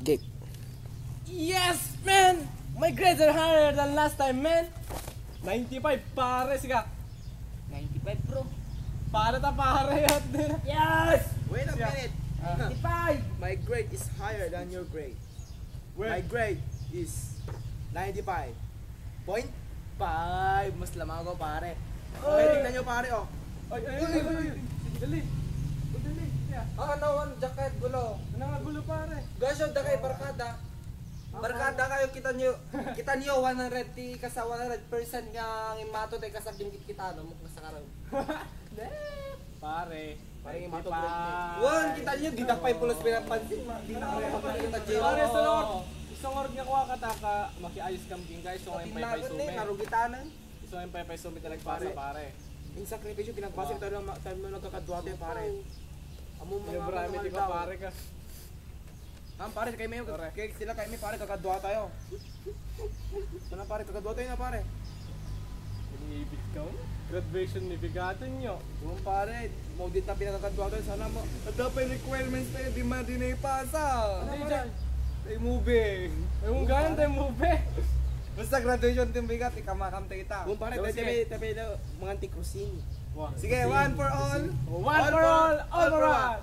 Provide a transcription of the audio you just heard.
cake. Yes, man! My grades are higher than last time, man! 95, pare, siga. 95 bro. Pare ta pare yun. Yes! Wait a Yeah. minute. 95! My grade is higher than your grade. My grade is 95.5. Mas lamang ako, pare. Okay, tingnan nyo, pare, oh. Ay, ay, ay, ay, ay. Dali. Oh, dali. Yeah. Nawan, jacket, gulo. Ano nga gulo, pare? Gasyo, da kay barkada. Barkada kayo, kita nyo 100, ti ka sa 100% nga imato tayo kasabing kita, no? Mukha sa karoon. Pare. Parang yung Hindi mato, pa. bro. Wan, kita nyo, di na pa'y pulos pinapansin. Di na kayo kapagkita, Jero. Pare, isang org nga kuha kataka, makiayos camping guys, so ngayon pay Tinagot sume. eh, narugitanan. So ngayon pay sume talaga pare. Yung sakripisyo, pinagpasok tayo ng time na nagkakadwa tayo, pare. Amo Yung marami di ka pare ka. Pare, kayo may, sila kayo may, pare, kakadwa tayo. Sana, pare, kakadwa tayo na, pare. Inibig ka mo? Graduation ni bigatin nyo. Yung pare, maudit na pinakakadwa tayo, sana mo. At dapat requirements tayo, di man din ipasa. Ano dyan? Tayo moving. Ay, mong ganun tayo move. Basta graduation din bigat, ikamakam tayo kita. Kung pare, Sige. tabi mga anti-cruising. Sige, one for all. One for all for all!